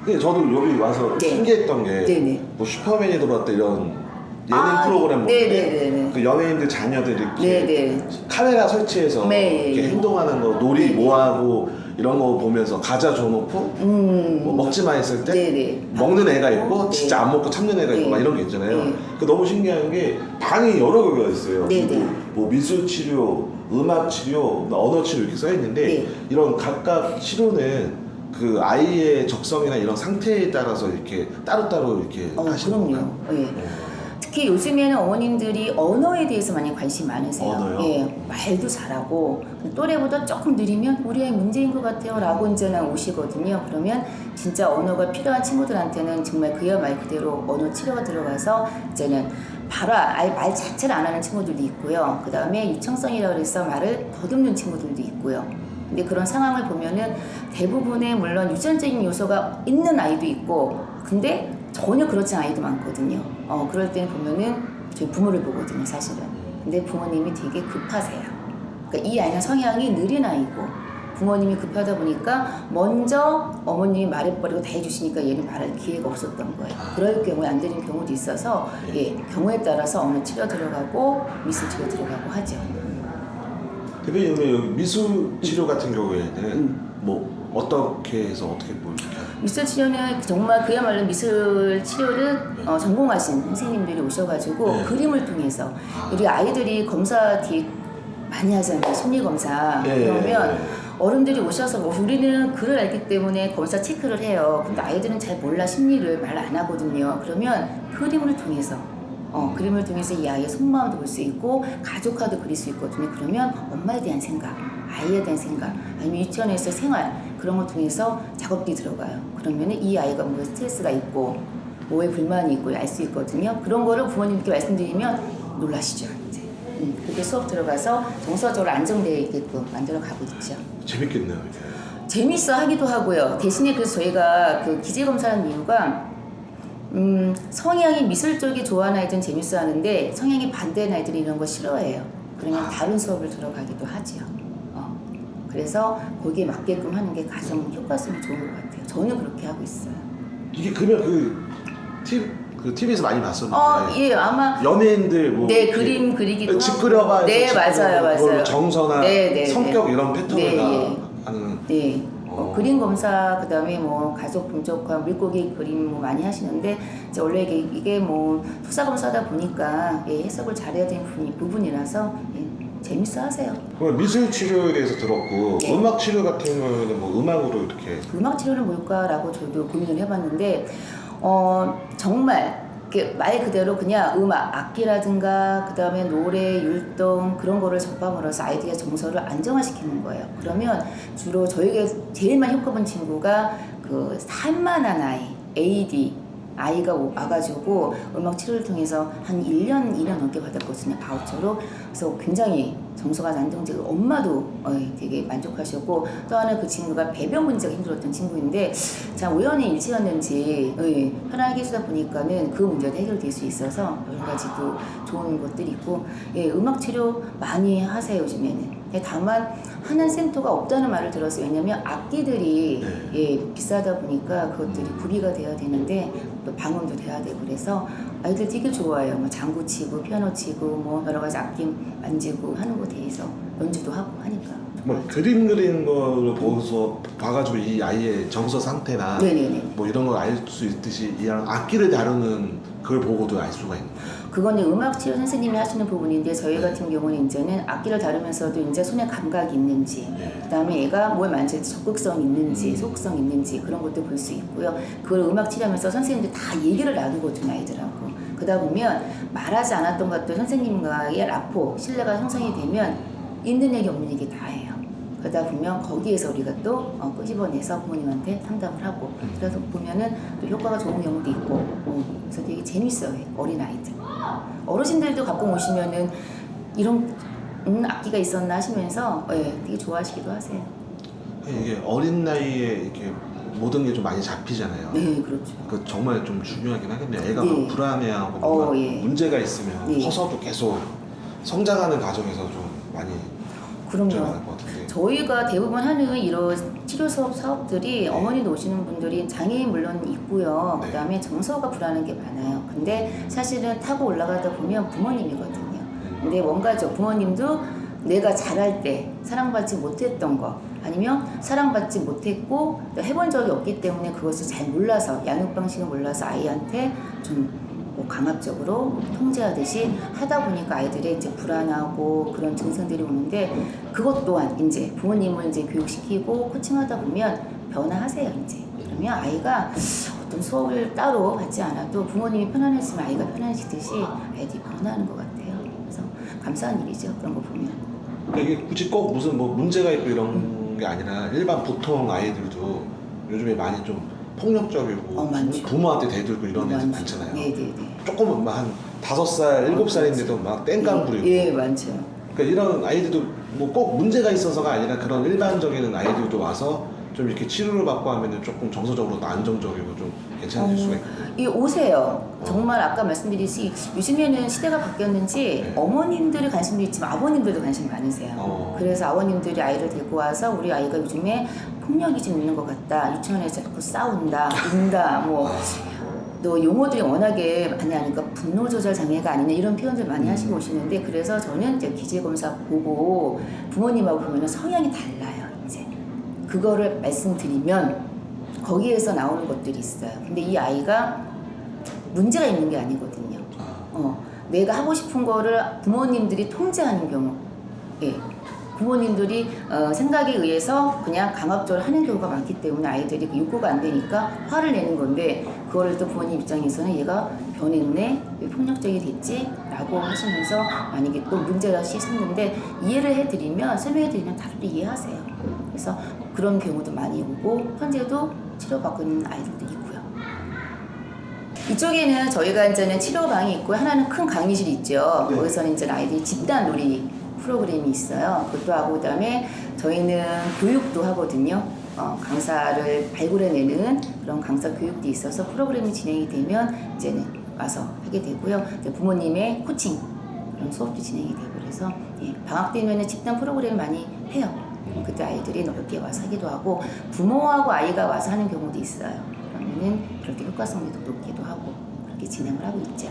근데 저도 여기 와서 네. 신기했던 게 네네. 뭐 슈퍼맨이 들어왔다 이런 예능 프로그램 보는데 네네네. 그 연예인들 자녀들이 이렇게 네네. 카메라 설치해서 네. 이렇게 행동하는 거 놀이 네. 뭐하고 이런 거 보면서 과자 줘놓고 뭐 먹지 마 했을 때 네네. 먹는 애가 있고 네. 진짜 안 먹고 참는 애가 있고 네. 막 이런 게 있잖아요. 네. 그 너무 신기한 게 방이 여러 개가 있어요. 네네. 뭐 미술 치료, 음악 치료, 언어 치료 이렇게 써 있는데 네. 이런 각각 치료는 그 아이의 적성이나 이런 상태에 따라서 이렇게 따로따로 이렇게 하시는 그럼요. 건가요? 예. 특히 요즘에는 어머님들이 언어에 대해서 많이 관심 많으세요. 언어요? 예, 말도 잘하고 또래보다 조금 느리면 우리 아이 문제인 것 같아요 라고 이제는 오시거든요. 그러면 진짜 언어가 필요한 친구들한테는 정말 그야 말 그대로 언어 치료가 들어가서 이제는 바로 아예 말 자체를 안 하는 친구들도 있고요. 그 다음에 유창성이라고 해서 말을 더듬는 친구들도 있고요. 근데 그런 상황을 보면은 대부분의 물론 유전적인 요소가 있는 아이도 있고 근데 전혀 그렇지 않은 아이도 많거든요. 그럴 때는 보면은 저희 부모를 보거든요, 사실은. 근데 부모님이 되게 급하세요. 그러니까 이 아이는 성향이 느린 아이고 부모님이 급하다 보니까 먼저 어머님이 말해버리고 다 해주시니까 얘는 말할 기회가 없었던 거예요. 그럴 경우에 안 되는 경우도 있어서 예, 경우에 따라서 언어 치료 들어가고 미술 치료 들어가고 하죠. 대표님 여기 미술 치료 같은 경우에는 뭐 어떻게 해서 어떻게 뭐 이렇게 미술 치료는 정말 그야말로 미술 치료를 전공하신 선생님들이 오셔가지고 네. 그림을 통해서 우리 아이들이 검사 뒤에 많이 하잖아요. 심리 검사. 네. 그러면 어른들이 오셔서 우리는 글을 알기 때문에 검사 체크를 해요. 근데 아이들은 잘 몰라 심리를 말 안 하거든요. 그러면 그림을 통해서 그림을 통해서 이 아이의 속마음도 볼 수 있고 가족화도 그릴 수 있거든요. 그러면 엄마에 대한 생각, 아이에 대한 생각, 아니면 유치원에서 생활 그런 걸 통해서 작업들이 들어가요. 그러면 이 아이가 뭐 스트레스가 있고 뭐에 불만이 있고 알 수 있거든요. 그런 거를 부모님께 말씀드리면 놀라시죠. 이제. 그렇게 수업 들어가서 정서적으로 안정되어 있게끔 만들어 가고 있죠. 재밌겠네요. 이게. 재밌어 하기도 하고요. 대신에 그래서 저희가 그 기재 검사하는 이유가 성향이 미술 쪽이 좋아하는 아이들은 재밌어 하는데 성향이 반대인 아이들이 이런 거 싫어해요. 그러면 다른 수업을 들어가기도 하지요. 그래서 거기에 맞게끔 하는 게 가장 효과성이 좋은 것 같아요. 저는 그렇게 하고 있어요. 이게 그러면 그 TV에서 많이 봤었는데 예, 아마 연예인들 뭐 네, 그림 그리기도 집 하고. 그려봐 네, 집 맞아요, 그려봐, 맞아요. 정서나 네, 성격 네. 이런 패턴을 네, 다 예. 하는 네. 그림 검사 그다음에 뭐 가족 분석과 물고기 그림 뭐 많이 하시는데 이제 원래 이게 뭐 투사 검사다 보니까 예, 해석을 잘해야 되는 부분이라서 예, 재밌어 하세요. 그럼 미술 치료에 대해서 들었고 네. 음악 치료 같은 경우는 뭐 음악으로 이렇게 음악 치료는 뭘까라고 저도 고민을 해봤는데 정말 말 그대로 그냥 음악, 악기라든가 그 다음에 노래, 율동 그런 거를 접함으로써 아이들의 정서를 안정화시키는 거예요. 그러면 주로 저에게 제일 많이 효과 본 친구가 그 산만한 아이, AD 아이가 와가지고 음악 치료를 통해서 한 1년, 2년 넘게 받았거든요. 바우처로. 그래서 굉장히 정서가 안정되고 엄마도 되게 만족하셨고 또 하나 그 친구가 배변 문제가 힘들었던 친구인데 자 우연히 일치였는지 편하게 해주다 보니까는 그 문제도 해결될 수 있어서 여러 가지도 좋은 것들이 있고 예, 음악 치료 많이 하세요 요즘에는. 다만 하는 센터가 없다는 말을 들었어요. 왜냐면 악기들이 예, 비싸다 보니까 그것들이 구비가 돼야 되는데 또 방음도 돼야 되고 그래서 아이들 되게 좋아해요. 뭐 장구 치고 피아노 치고 뭐 여러 가지 악기 만지고 하는 것에 대해서 연주도 하고 하니까. 뭐 그림 그리는 거를 보고서 봐가지고 이 아이의 정서 상태나 네네네. 뭐 이런 걸 알 수 있듯이 이런 악기를 다루는 그걸 보고도 알 수가 있는 거예요. 그거는 음악 치료 선생님이 하시는 부분인데 저희 같은 경우는 이제는 악기를 다루면서도 이제 손에 감각이 있는지 그다음에 얘가 뭘 만질 때 적극성이 있는지 소극성이 있는지 그런 것도 볼 수 있고요. 그걸 음악 치료하면서 선생님들 다 얘기를 나누거든요 아이들하고. 그러다 보면 말하지 않았던 것도 선생님과의 라포 신뢰가 형성이 되면 있는 얘기 없는 얘기 다 해요. 그러다 보면 거기에서 우리가 또 끄집어내서 부모님한테 상담을 하고 그래서 보면은 또 효과가 좋은 경우도 있고 그래서 되게 재밌어요 어린 아이들. 어르신들도 가끔 오시면은 이런 악기가 있었나 하시면서 되게 좋아하시기도 하세요. 이게 어린 나이에 이렇게 모든 게 좀 많이 잡히잖아요. 네, 그렇죠. 그 정말 좀 중요하긴 하겠네요. 애가 네. 막 불안해하고 뭔가 예. 문제가 있으면 네. 커서도 계속 성장하는 과정에서 좀 많이 그럼요. 문제가 많을 것 같은데. 저희가 대부분 하는 이런 치료 수업 사업들이 네. 어머니도 오시는 분들이 장애인 물론 있고요. 네. 그다음에 정서가 불안한 게 많아요. 근데 사실은 타고 올라가다 보면 부모님이거든요. 근데 뭔가죠. 부모님도 내가 잘할 때 사랑받지 못했던 거 아니면 사랑받지 못했고 또 해본 적이 없기 때문에 그것을 잘 몰라서 양육 방식을 몰라서 아이한테 좀 뭐 강압적으로 통제하듯이 하다 보니까 아이들의 이제 불안하고 그런 증상들이 오는데 그것 또한 이제 부모님을 이제 교육시키고 코칭하다 보면 변화하세요 이제. 그러면 아이가 어떤 수업을 따로 받지 않아도 부모님이 편안했으면 아이가 편안해지듯이 아이들이 변화하는 것 같아요. 그래서 감사한 일이죠. 그런 거 보면. 그러니까 이게 굳이 꼭 무슨 뭐 문제가 있고 이런 게 아니라 일반 보통 아이들도 요즘에 많이 좀 폭력적이고 많죠. 부모한테 대들고 이런 애들 많죠. 많잖아요. 네네네. 조금 한 5살, 7살인데도 막 땡깡 부리고. 예, 많죠. 그러니까 이런 아이들도 뭐 꼭 문제가 있어서가 아니라 그런 일반적인 아이들도 와서 좀 이렇게 치료를 받고 하면은 조금 정서적으로도 안정적이고 좀 괜찮을 수가 있거든요. 이 오세요. 정말 아까 말씀드렸듯이 요즘에는 시대가 바뀌었는지 네. 어머님들이 관심도 있지만 아버님들도 관심 많으세요. 그래서 아버님들이 아이를 데리고 와서 우리 아이가 요즘에 폭력이 좀 있는 것 같다. 유치원에서 자꾸 싸운다, 운다, 뭐. 또 용어들이 워낙에 많이 하니까 분노 조절 장애가 아니냐 이런 표현들 많이 하시고 오시는데 그래서 저는 이제 기질검사 보고 부모님하고 보면 성향이 달라요. 이제 그거를 말씀드리면 거기에서 나오는 것들이 있어요. 근데 이 아이가 문제가 있는 게 아니거든요. 내가 하고 싶은 거를 부모님들이 통제하는 경우, 예. 부모님들이 생각에 의해서 그냥 강압적으로 하는 경우가 많기 때문에 아이들이 그 욕구가 안 되니까 화를 내는 건데 그거를 또 부모님 입장에서는 얘가 변했네? 왜 폭력적이 됐지? 라고 하시면서 만약에 또 문제가 생겼는데 이해를 해드리면 설명해드리면 다들 이해하세요. 그래서 그런 경우도 많이 오고 현재도 치료받고 있는 아이들도 있고요. 이쪽에는 저희가 이제는 치료방이 있고 하나는 큰 강의실이 있죠. 네. 거기서는 이제 아이들이 집단 놀이 프로그램이 있어요. 그것도 하고 그다음에 저희는 교육도 하거든요. 강사를 발굴해내는 그런 강사 교육도 있어서 프로그램이 진행이 되면 이제는 와서 하게 되고요. 이제 부모님의 코칭 그런 수업도 진행이 되고 그래서 방학 때면은 집단 프로그램 많이 해요. 그때 아이들이 넓게 와서 하기도 하고 부모하고 아이가 와서 하는 경우도 있어요. 그러면은 그렇게 효과성도 높기도 하고 그렇게 진행을 하고 있죠.